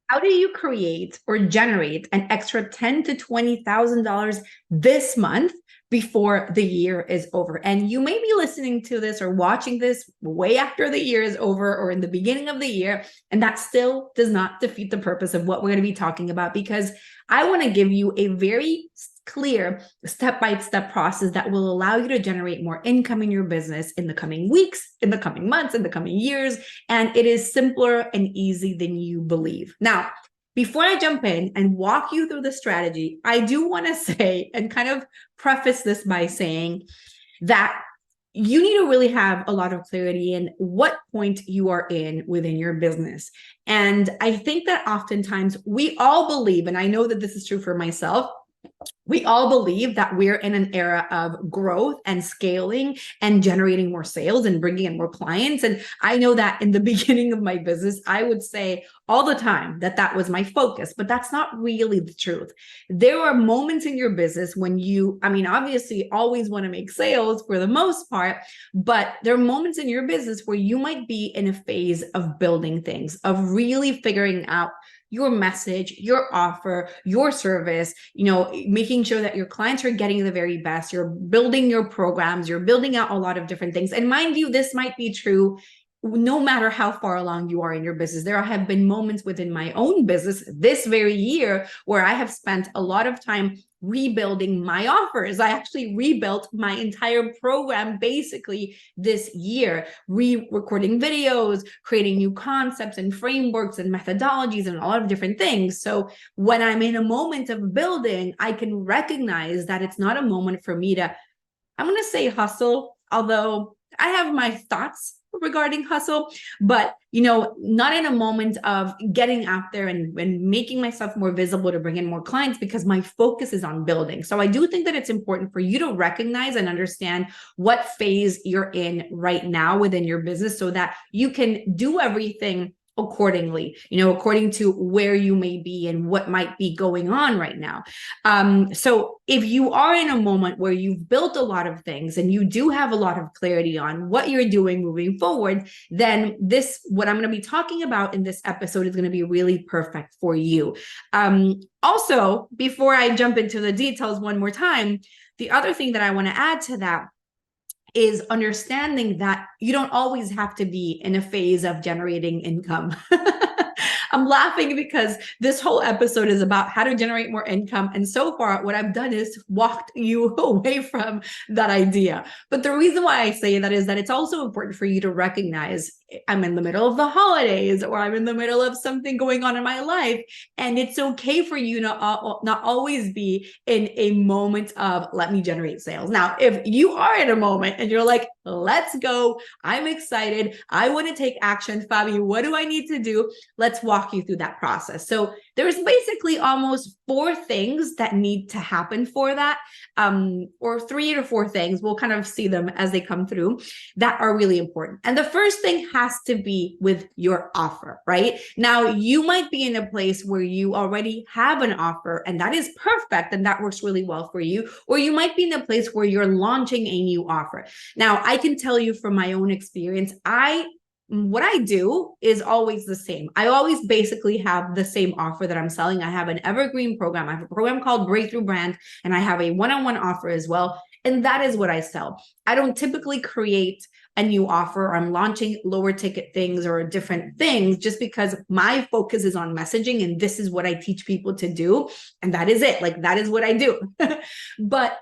how do you create or generate an extra $10,000 to $20,000 this month before the year is over? And you may be listening to this or watching this way after the year is over or in the beginning of the year, and that still does not defeat the purpose of what we're going to be talking about, because I want to give you a very clear step-by-step process that will allow you to generate more income in your business in the coming weeks, in the coming months, in the coming years. And it is simpler and easy than you believe. Now, before I jump in and walk you through the strategy, I do want to say and kind of preface this by saying that you need to really have a lot of clarity in what point you are in within your business. And I think that oftentimes we all believe, and I know that this is true for myself, we all believe that we're in an era of growth and scaling and generating more sales and bringing in more clients. And I know that in the beginning of my business, I would say all the time that that was my focus, but that's not really the truth. There are moments in your business when you, obviously always want to make sales for the most part, but there are moments in your business where you might be in a phase of building things, of really figuring out your message, your offer, your service, making sure that your clients are getting the very best. You're building your programs, you're building out a lot of different things. And mind you, this might be true no matter how far along you are in your business. There have been moments within my own business this very year where I have spent a lot of time rebuilding my offers. I actually rebuilt my entire program basically this year, recording videos, creating new concepts and frameworks and methodologies and a lot of different things. So when I'm in a moment of building, I can recognize that it's not a moment for me to, I'm going to say hustle, although I have my thoughts regarding hustle, but not in a moment of getting out there and making myself more visible to bring in more clients, because my focus is on building. So I do think that it's important for you to recognize and understand what phase you're in right now within your business so that you can do everything accordingly, according to where you may be and what might be going on right now. So if you are in a moment where you've built a lot of things and you do have a lot of clarity on what you're doing moving forward, then what I'm going to be talking about in this episode is going to be really perfect for you. Also, before I jump into the details one more time, the other thing that I want to add to that is understanding that you don't always have to be in a phase of generating income. I'm laughing because this whole episode is about how to generate more income. And so far, what I've done is walked you away from that idea. But the reason why I say that is that it's also important for you to recognize I'm in the middle of the holidays or I'm in the middle of something going on in my life. And it's okay for you to not always be in a moment of let me generate sales. Now, if you are in a moment and you're like, let's go, I'm excited, I want to take action, Fabi, what do I need to do? Let's walk you through that process. So there's basically almost 4 things that need to happen for that, or 3 to 4 things. We'll kind of see them as they come through that are really important. And the first thing has to be with your offer, right? Now, you might be in a place where you already have an offer and that is perfect and that works really well for you. Or you might be in a place where you're launching a new offer. Now, I can tell you from my own experience, what I do is always the same. I always basically have the same offer that I'm selling. I have an evergreen program. I have a program called Breakthrough Brand, and I have a one-on-one offer as well. And that is what I sell. I don't typically create a new offer or I'm launching lower ticket things or different things just because my focus is on messaging and this is what I teach people to do. And that is it. Like, that is what I do. But,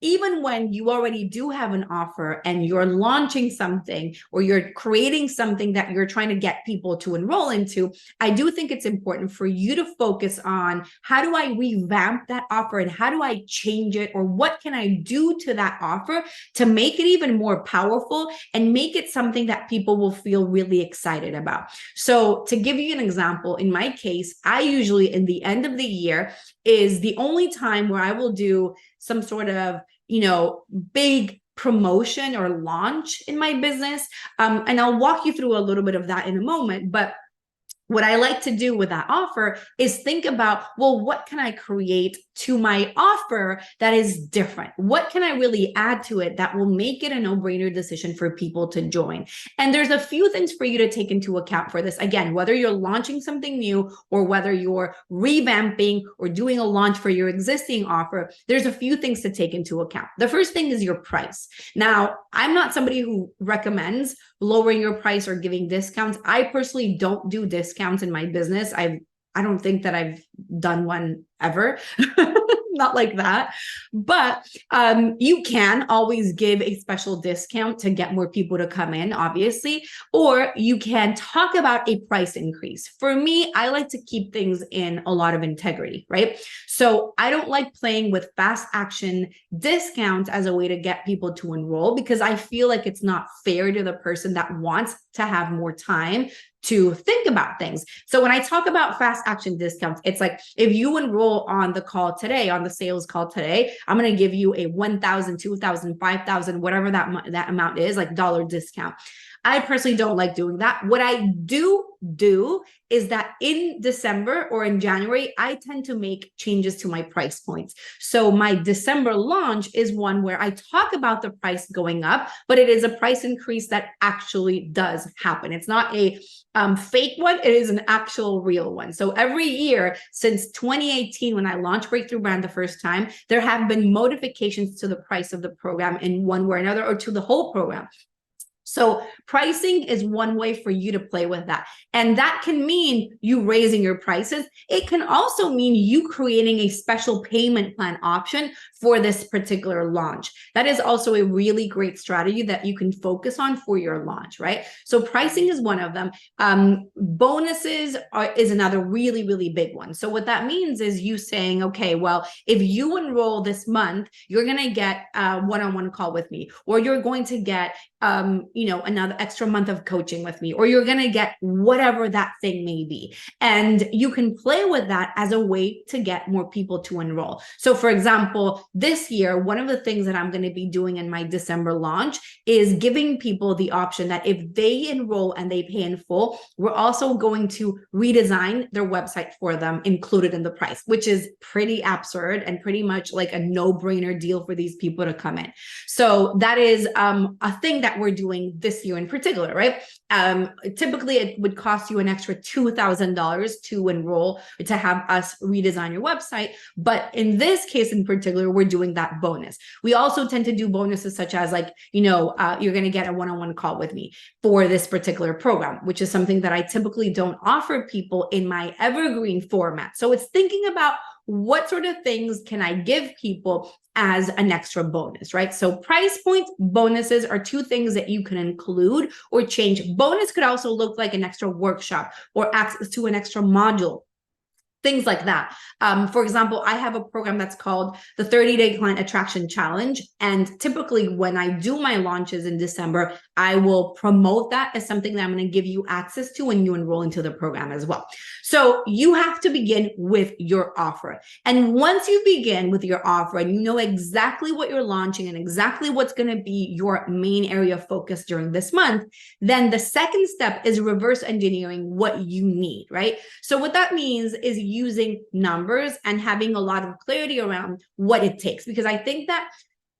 even when you already do have an offer and you're launching something or you're creating something that you're trying to get people to enroll into, I do think it's important for you to focus on how do I revamp that offer and how do I change it, or what can I do to that offer to make it even more powerful and make it something that people will feel really excited about. So to give you an example, in my case, I usually in the end of the year is the only time where I will do some sort of, big promotion or launch in my business. And I'll walk you through a little bit of that in a moment. But what I like to do with that offer is think about, well, what can I create to my offer that is different? What can I really add to it that will make it a no-brainer decision for people to join? And there's a few things for you to take into account for this. Again, whether you're launching something new or whether you're revamping or doing a launch for your existing offer, there's a few things to take into account. The first thing is your price. Now, I'm not somebody who recommends lowering your price or giving discounts. I personally don't do discounts in my business. I don't think that I've done one ever. Not like that. But you can always give a special discount to get more people to come in, obviously, or you can talk about a price increase. For me, I like to keep things in a lot of integrity, right? So I don't like playing with fast action discounts as a way to get people to enroll, because I feel like it's not fair to the person that wants to have more time to think about things. So when I talk about fast action discounts, it's like, if you enroll on the call today, on the sales call today, I'm going to give you a 1,000, 2,000, 5,000, whatever that amount is, like dollar discount. I personally don't like doing that. What I do is that in December or in January, I tend to make changes to my price points. So my December launch is one where I talk about the price going up, but it is a price increase that actually does happen. It's not a fake one. It is an actual real one. So every year since 2018, when I launched Breakthrough Brand the first time, there have been modifications to the price of the program in one way or another, or to the whole program. So pricing is one way for you to play with that. And that can mean you raising your prices. It can also mean you creating a special payment plan option for this particular launch. That is also a really great strategy that you can focus on for your launch, right? So pricing is one of them. Bonuses is another really, really big one. So what that means is you saying, okay, well, if you enroll this month, you're going to get a one-on-one call with me, or you're going to get another extra month of coaching with me, or you're going to get whatever that thing may be. And you can play with that as a way to get more people to enroll. So for example, this year, one of the things that I'm going to be doing in my December launch is giving people the option that if they enroll and they pay in full, we're also going to redesign their website for them, included in the price, which is pretty absurd and pretty much like a no-brainer deal for these people to come in. So that is a thing that we're doing this year in particular, right? Typically, it would cost you an extra $2,000 to enroll, to have us redesign your website. But in this case in particular, we're doing that bonus. We also tend to do bonuses such as you're going to get a one-on-one call with me for this particular program, which is something that I typically don't offer people in my evergreen format. So it's thinking about what sort of things can I give people as an extra bonus, right? So price points, bonuses are two things that you can include or change. Bonus could also look like an extra workshop or access to an extra module, things like that. For example, I have a program that's called the 30-Day Client Attraction Challenge. And typically when I do my launches in December, I will promote that as something that I'm going to give you access to when you enroll into the program as well. So you have to begin with your offer. And once you begin with your offer and you know exactly what you're launching and exactly what's going to be your main area of focus during this month, then the second step is reverse engineering what you need, right? So what that means is using numbers and having a lot of clarity around what it takes. Because I think that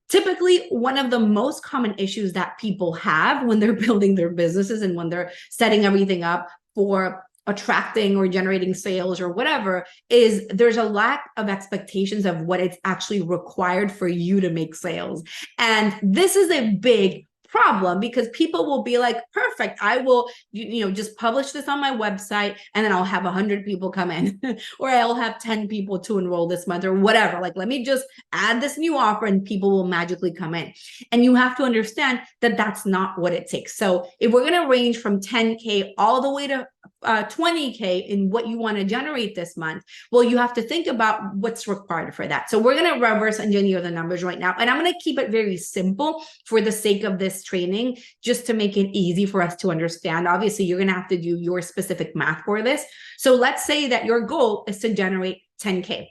typically one of the most common issues that people have when they're building their businesses and when they're setting everything up for attracting or generating sales or whatever is there's a lack of expectations of what it's actually required for you to make sales. And this is a big problem because people will be like, perfect, I will, just publish this on my website and then I'll have 100 people come in or I'll have 10 people to enroll this month or whatever. Like, let me just add this new offer and people will magically come in. And you have to understand that that's not what it takes. So if we're going to range from 10K all the way to 20K in what you want to generate this month, well, you have to think about what's required for that. So we're going to reverse engineer the numbers right now. And I'm going to keep it very simple for the sake of this training, just to make it easy for us to understand. Obviously, you're going to have to do your specific math for this. So let's say that your goal is to generate 10K.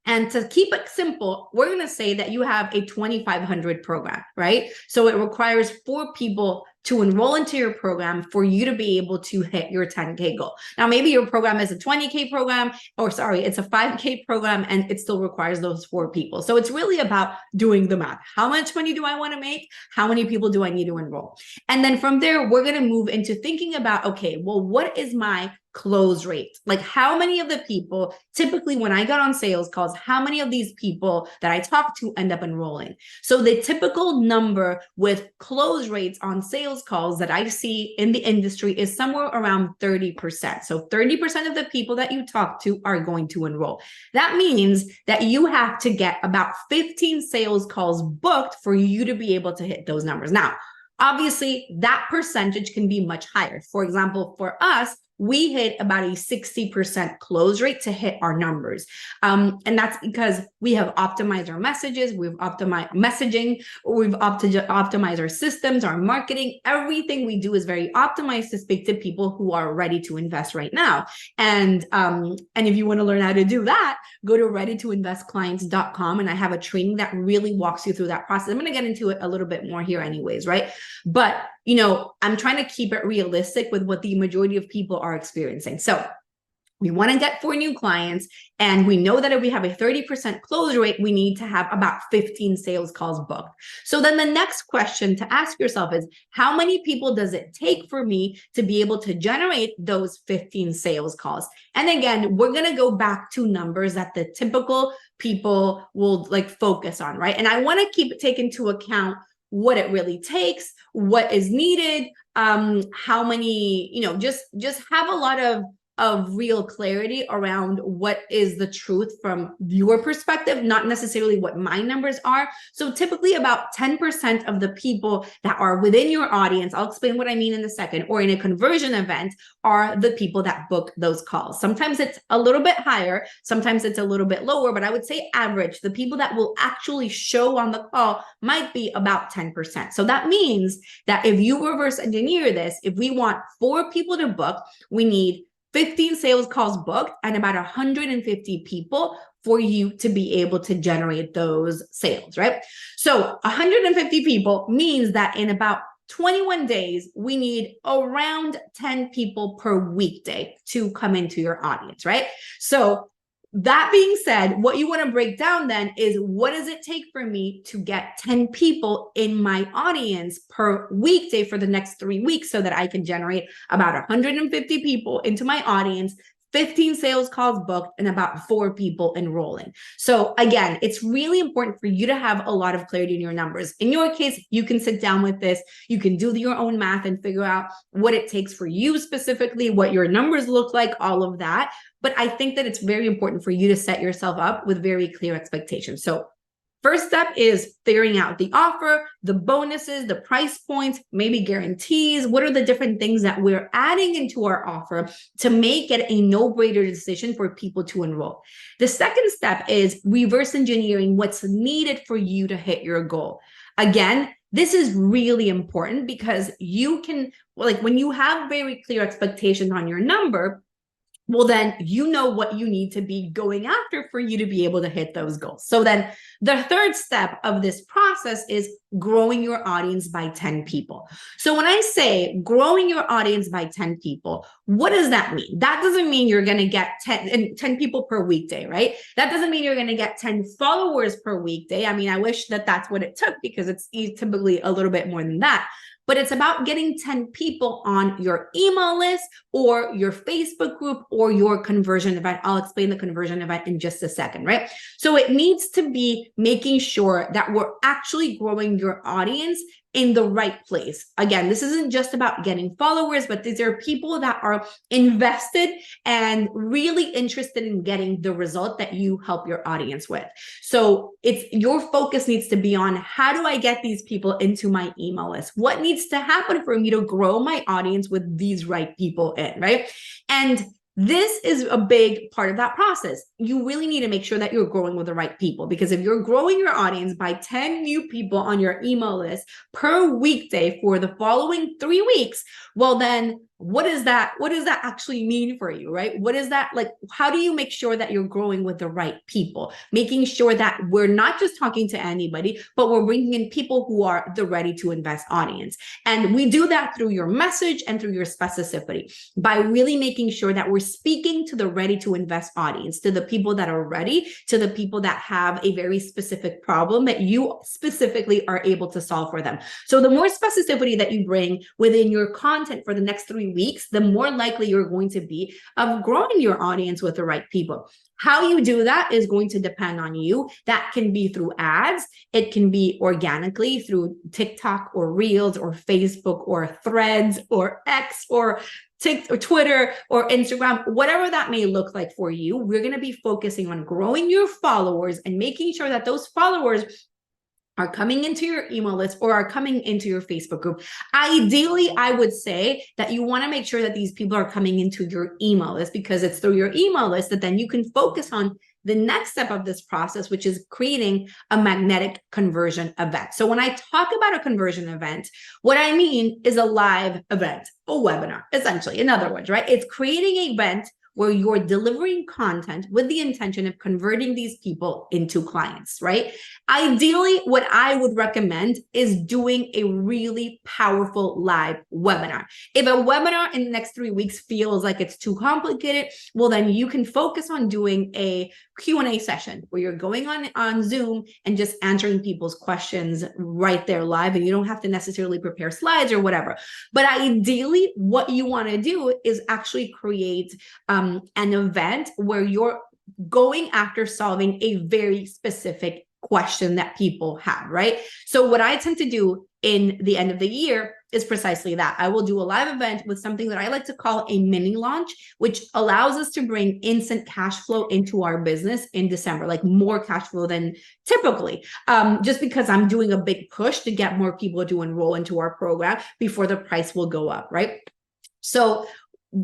And to keep it simple, we're going to say that you have a 2,500 program, right? So it requires 4 people to enroll into your program for you to be able to hit your 10K goal. Now, maybe your program is a 20K program, or sorry, it's a 5K program, and it still requires those 4 people. So it's really about doing the math. How much money do I want to make? How many people do I need to enroll? And then from there, we're going to move into thinking about, okay, well, what is my close rate? Like, how many of the people, typically when I got on sales calls, how many of these people that I talk to end up enrolling? So the typical number with close rates on sales calls that I see in the industry is somewhere around 30%. So 30% of the people that you talk to are going to enroll. That means that you have to get about 15 sales calls booked for you to be able to hit those numbers. Now, obviously, that percentage can be much higher. For example, for us, we hit about a 60% close rate to hit our numbers. And that's because we have optimized our messages, we've optimized messaging, we've optimized our systems, our marketing. Everything we do is very optimized to speak to people who are ready to invest right now. And if you want to learn how to do that, go to readytoinvestclients.com. And I have a training that really walks you through that process. I'm going to get into it a little bit more here anyways, right? But I'm trying to keep it realistic with what the majority of people are experiencing. So we want to get 4 new clients, and we know that if we have a 30% close rate, we need to have about 15 sales calls booked. So then the next question to ask yourself is, how many people does it take for me to be able to generate those 15 sales calls? And again, we're going to go back to numbers that the typical people will focus on, right? And I want to take into account what it really takes, what is needed, how many, just have a lot of real clarity around what is the truth from your perspective, not necessarily what my numbers are. So typically about 10% of the people that are within your audience, I'll explain what I mean in a second, or in a conversion event, are the people that book those calls. Sometimes it's a little bit higher, sometimes it's a little bit lower, but I would say average, the people that will actually show on the call might be about 10%. So that means that if you reverse engineer this, if we want 4 people to book, we need 15 sales calls booked and about 150 people for you to be able to generate those sales, right? So 150 people means that in about 21 days, we need around 10 people per weekday to come into your audience, right? So that being said, what you want to break down then is, what does it take for me to get 10 people in my audience per weekday for the next 3 weeks so that I can generate about 150 people into my audience, 15 sales calls booked, and about 4 people enrolling. So again, it's really important for you to have a lot of clarity in your numbers. In your case, you can sit down with this, you can do your own math and figure out what it takes for you specifically, what your numbers look like, all of that. But I think that it's very important for you to set yourself up with very clear expectations. So first step is figuring out the offer, the bonuses, the price points, maybe guarantees. What are the different things that we're adding into our offer to make it a no-brainer decision for people to enroll? The second step is reverse engineering what's needed for you to hit your goal. Again, this is really important because you can, when you have very clear expectations on your number, well, then you know what you need to be going after for you to be able to hit those goals. So then the third step of this process is growing your audience by 10 people. So when I say growing your audience by 10 people, what does that mean? That doesn't mean you're going to get 10 people per weekday, right? That doesn't mean you're going to get 10 followers per weekday. I mean, I wish that that's what it took, because it's typically a little bit more than that. But it's about getting 10 people on your email list or your Facebook group or your conversion event. I'll explain the conversion event in just a second, right? So it needs to be making sure that we're actually growing your audience in the right place. Again, this isn't just about getting followers, but these are people that are invested and really interested in getting the result that you help your audience with. So your focus needs to be on, how do I get these people into my email list? What needs to happen for me to grow my audience with these right people in, right? And this is a big part of that process. You really need to make sure that you're growing with the right people, because if you're growing your audience by 10 new people on your email list per weekday for the following 3 weeks, well, then what is that? What does that actually mean for you, right? What is that like? How do you make sure that you're growing with the right people, making sure that we're not just talking to anybody, but we're bringing in people who are the ready to invest audience? And we do that through your message and through your specificity, by really making sure that we're speaking to the ready to invest audience, to the people that are ready, to the people that have a very specific problem that you specifically are able to solve for them. So the more specificity that you bring within your content for the next 3 weeks, the more likely you're going to be of growing your audience with the right people. How you do that is going to depend on you. That can be through ads. It can be organically through TikTok or Reels or Facebook or Threads or X or Twitter or Instagram, whatever that may look like for you. We're going to be focusing on growing your followers and making sure that those followers are coming into your email list or are coming into your Facebook group. Ideally, I would say that you want to make sure that these people are coming into your email list, because it's through your email list that then you can focus on the next step of this process, which is creating a magnetic conversion event. So when I talk about a conversion event, what I mean is a live event, a webinar, essentially, in other words, right? It's creating an event where you're delivering content with the intention of converting these people into clients, right? Ideally, what I would recommend is doing a really powerful live webinar. If a webinar in the next 3 weeks feels like it's too complicated, well, then you can focus on doing a Q&A session where you're going on Zoom and just answering people's questions right there live, and you don't have to necessarily prepare slides or whatever. But ideally, what you want to do is actually create an event where you're going after solving a very specific question that people have, right? So what I tend to do in the end of the year is precisely that. I will do a live event with something that I like to call a mini launch, which allows us to bring instant cash flow into our business in December, like more cash flow than typically, just because I'm doing a big push to get more people to enroll into our program before the price will go up, right? So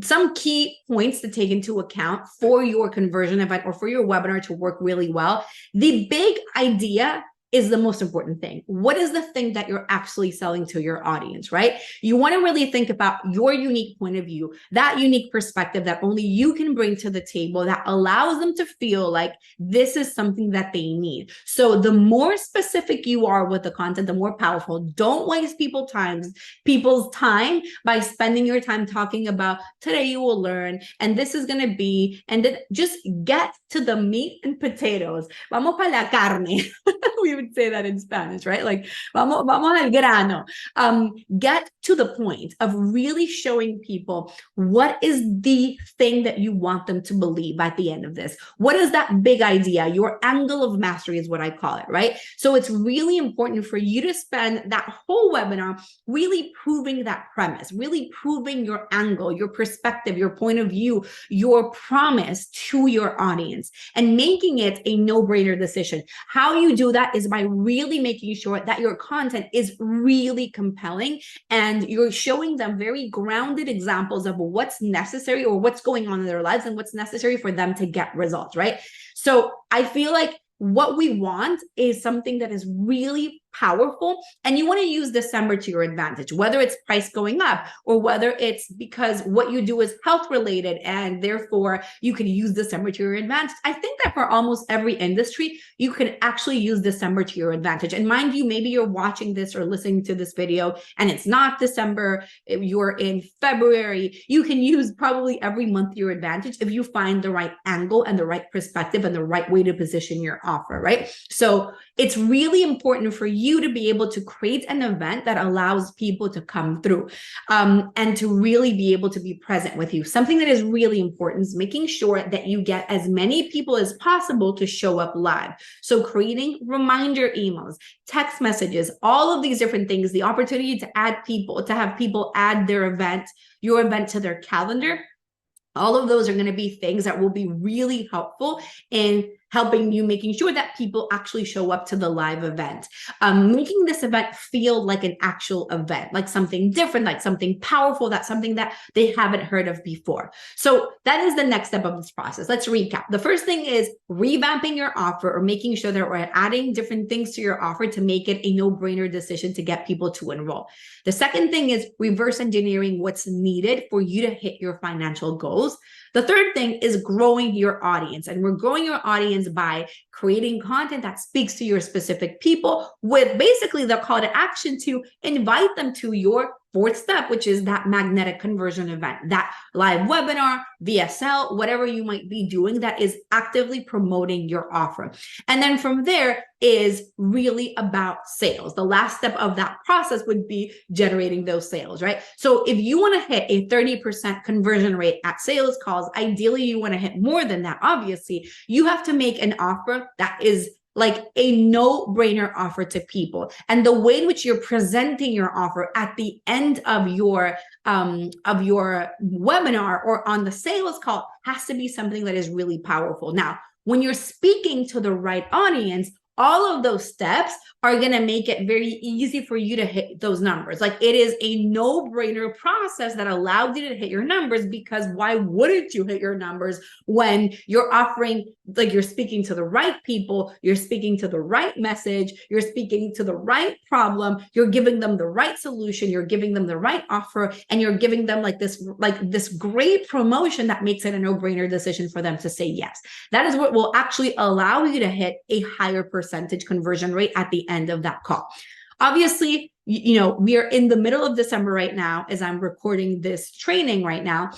some key points to take into account for your conversion event or for your webinar to work really well. The big idea is the most important thing. What is the thing that you're actually selling to your audience, right? You want to really think about your unique point of view, that unique perspective that only you can bring to the table that allows them to feel like this is something that they need. So the more specific you are with the content, the more powerful. Don't waste people's time by spending your time talking about today you will learn, and this is going to be, and then just get to the meat and potatoes. Vamos para la carne. We would say that in Spanish, right? Like, vamos al grano. Get to the point of really showing people what is the thing that you want them to believe at the end of this. What is that big idea? Your angle of mastery is what I call it, right? So it's really important for you to spend that whole webinar really proving that premise, really proving your angle, your perspective, your point of view, your promise to your audience, and making it a no-brainer decision. How you do that is by really making sure that your content is really compelling and you're showing them very grounded examples of what's necessary or what's going on in their lives and what's necessary for them to get results, right? So I feel like what we want is something that is really powerful, and you want to use December to your advantage, whether it's price going up or whether it's because what you do is health related and therefore you can use December to your advantage. I think that for almost every industry, you can actually use December to your advantage. And mind you, maybe you're watching this or listening to this video and it's not December, you're in February. You can use probably every month to your advantage if you find the right angle and the right perspective and the right way to position your offer, right? So it's really important for you to be able to create an event that allows people to come through and to really be able to be present with you. Something that is really important is making sure that you get as many people as possible to show up live. So creating reminder emails, text messages, all of these different things, the opportunity to add people, to have people add their event, your event to their calendar. All of those are going to be things that will be really helpful in helping you, making sure that people actually show up to the live event, making this event feel like an actual event, like something different, like something powerful, that's something that they haven't heard of before. So that is the next step of this process. Let's recap. The first thing is revamping your offer, or making sure that we're adding different things to your offer to make it a no-brainer decision to get people to enroll. The second thing is reverse engineering what's needed for you to hit your financial goals. The third thing is growing your audience. And we're growing your audience by creating content that speaks to your specific people, with basically the call to action to invite them to your fourth step, which is that magnetic conversion event, that live webinar, VSL, whatever you might be doing that is actively promoting your offer. And then from there is really about sales. The last step of that process would be generating those sales, right? So if you want to hit a 30% conversion rate at sales calls, ideally you want to hit more than that. Obviously, you have to make an offer that is like a no-brainer offer to people. And the way in which you're presenting your offer at the end of your webinar or on the sales call has to be something that is really powerful. Now, when you're speaking to the right audience, all of those steps are going to make it very easy for you to hit those numbers. Like, it is a no-brainer process that allows you to hit your numbers, because why wouldn't you hit your numbers when you're offering, like, you're speaking to the right people, you're speaking to the right message, you're speaking to the right problem, you're giving them the right solution, you're giving them the right offer, and you're giving them like this great promotion that makes it a no-brainer decision for them to say yes. That is what will actually allow you to hit a higher percentage conversion rate at the end of that call. Obviously, you know, we are in the middle of December right now as I'm recording this training right now.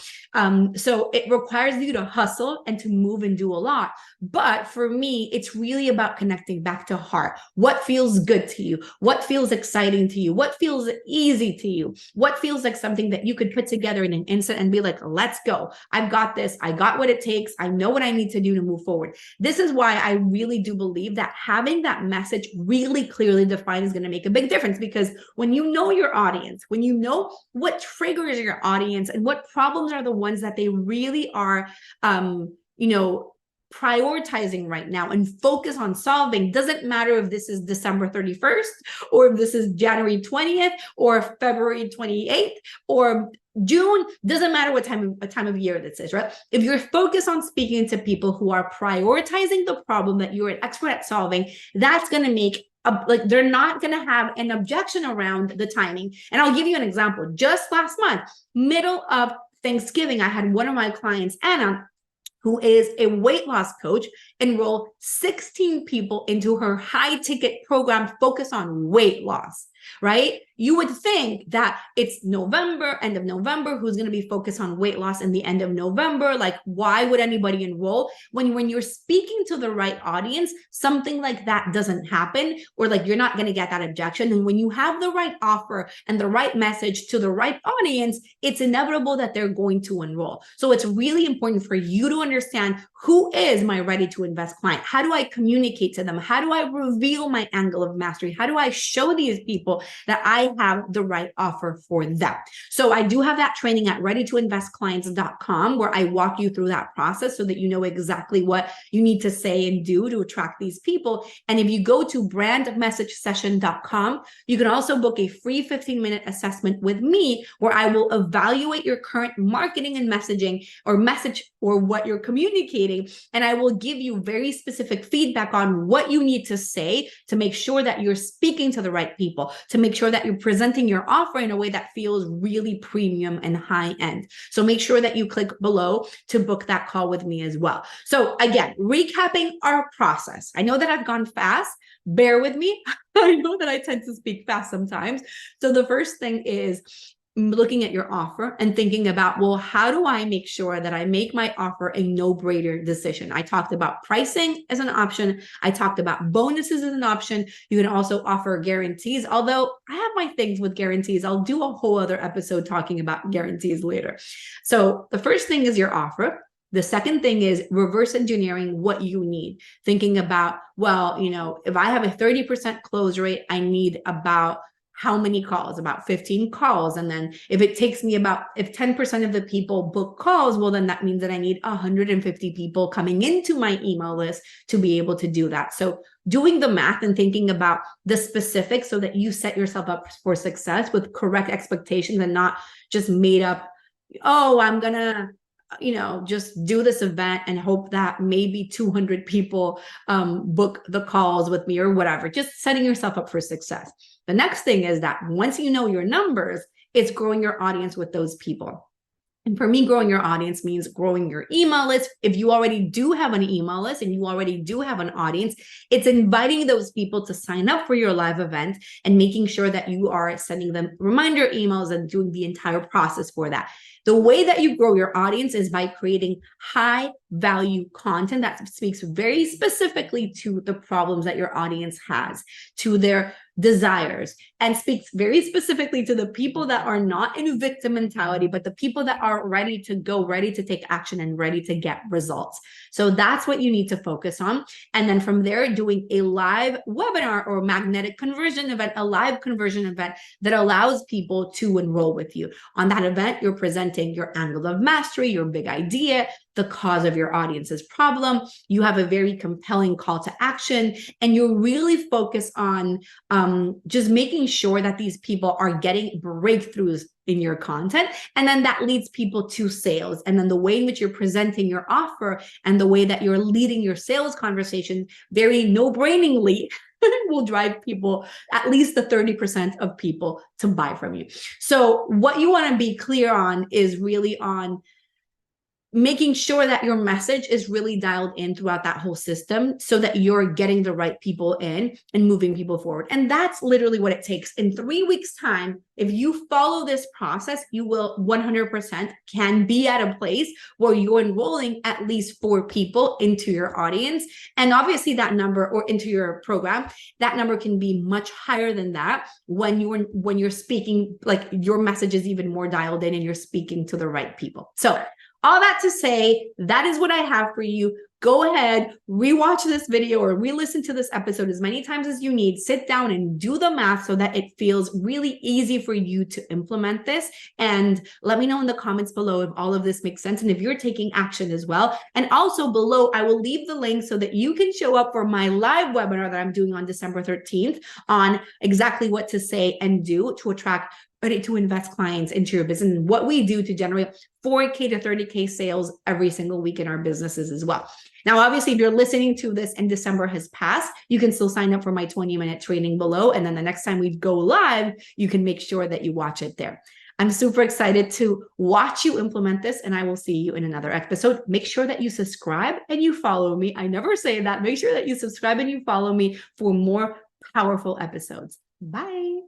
So it requires you to hustle and to move and do a lot. But for me, it's really about connecting back to heart. What feels good to you? What feels exciting to you? What feels easy to you? What feels like something that you could put together in an instant and be like, let's go. I've got this. I got what it takes. I know what I need to do to move forward. This is why I really do believe that having that message really clearly defined is going to make a big difference, because when you know your audience, when you know what triggers your audience and what problems are the ones that they really are, prioritizing right now and focus on solving, doesn't matter if this is December 31st or if this is January 20th or February 28th or June, doesn't matter what time of year this is, right? If you're focused on speaking to people who are prioritizing the problem that you're an expert at solving, that's going to make they're not going to have an objection around the timing. And I'll give you an example. Just last month, middle of Thanksgiving, I had one of my clients, Anna, who is a weight loss coach, enroll 16 people into her high ticket program focused on weight loss, right? You would think that it's November, end of November, who's going to be focused on weight loss in the end of November? Like, why would anybody enroll? When you're speaking to the right audience, something like that doesn't happen, or like you're not going to get that objection. And when you have the right offer and the right message to the right audience, it's inevitable that they're going to enroll. So it's really important for you to understand, who is my ready to invest client? How do I communicate to them? How do I reveal my angle of mastery? How do I show these people that I have the right offer for them? So I do have that training at readytoinvestclients.com, where I walk you through that process so that you know exactly what you need to say and do to attract these people. And if you go to brandmessagesession.com, you can also book a free 15-minute assessment with me, where I will evaluate your current marketing and messaging or what you're communicating. And I will give you very specific feedback on what you need to say to make sure that you're speaking to the right people, to make sure that you're presenting your offer in a way that feels really premium and high end. So make sure that you click below to book that call with me as well. So again, recapping our process. I know that I've gone fast. Bear with me. I know that I tend to speak fast sometimes. So the first thing is looking at your offer and thinking about, well, how do I make sure that I make my offer a no-brainer decision? I talked about pricing as an option. I talked about bonuses as an option. You can also offer guarantees, although I have my things with guarantees. I'll do a whole other episode talking about guarantees later. So the first thing is your offer. The second thing is reverse engineering what you need. Thinking about, well, if I have a 30% close rate, I need about how many calls? About 15 calls. And then if it takes me if 10% of the people book calls, well, then that means that I need 150 people coming into my email list to be able to do that. So doing the math and thinking about the specifics so that you set yourself up for success with correct expectations and not just made up, oh, I'm gonna just do this event and hope that maybe 200 people book the calls with me or whatever, just setting yourself up for success. The next thing is that once you know your numbers, it's growing your audience with those people. And for me, growing your audience means growing your email list. If you already do have an email list and you already do have an audience, it's inviting those people to sign up for your live event and making sure that you are sending them reminder emails and doing the entire process for that. The way that you grow your audience is by creating high value content that speaks very specifically to the problems that your audience has, to their desires, and speaks very specifically to the people that are not in victim mentality, but the people that are ready to go, ready to take action, and ready to get results. So that's what you need to focus on. And then from there, doing a live webinar or magnetic conversion event, a live conversion event that allows people to enroll with you. On that event, you're presenting your angle of mastery, your big idea, the cause of your audience's problem. You have a very compelling call to action, and you're really focused on just making sure that these people are getting breakthroughs in your content. And then that leads people to sales. And then the way in which you're presenting your offer and the way that you're leading your sales conversation very no-brainingly will drive people, at least the 30% of people, to buy from you. So what you want to be clear on is really on making sure that your message is really dialed in throughout that whole system so that you're getting the right people in and moving people forward. And that's literally what it takes. In 3 weeks' time, if you follow this process, you will 100% can be at a place where you're enrolling at least 4 people into your audience. And obviously that number, or into your program, that number can be much higher than that when you're speaking, like your message is even more dialed in and you're speaking to the right people. So all that to say, that is what I have for you. Go ahead, rewatch this video or re-listen to this episode as many times as you need. Sit down and do the math so that it feels really easy for you to implement this. And let me know in the comments below if all of this makes sense and if you're taking action as well. And also below, I will leave the link so that you can show up for my live webinar that I'm doing on December 13th on exactly what to say and do to attract to invest clients into your business, and what we do to generate 4K to 30K sales every single week in our businesses as well. Now, obviously, if you're listening to this and December has passed, you can still sign up for my 20-minute training below. And then the next time we go live, you can make sure that you watch it there. I'm super excited to watch you implement this, and I will see you in another episode. Make sure that you subscribe and you follow me. I never say that. Make sure that you subscribe and you follow me for more powerful episodes. Bye.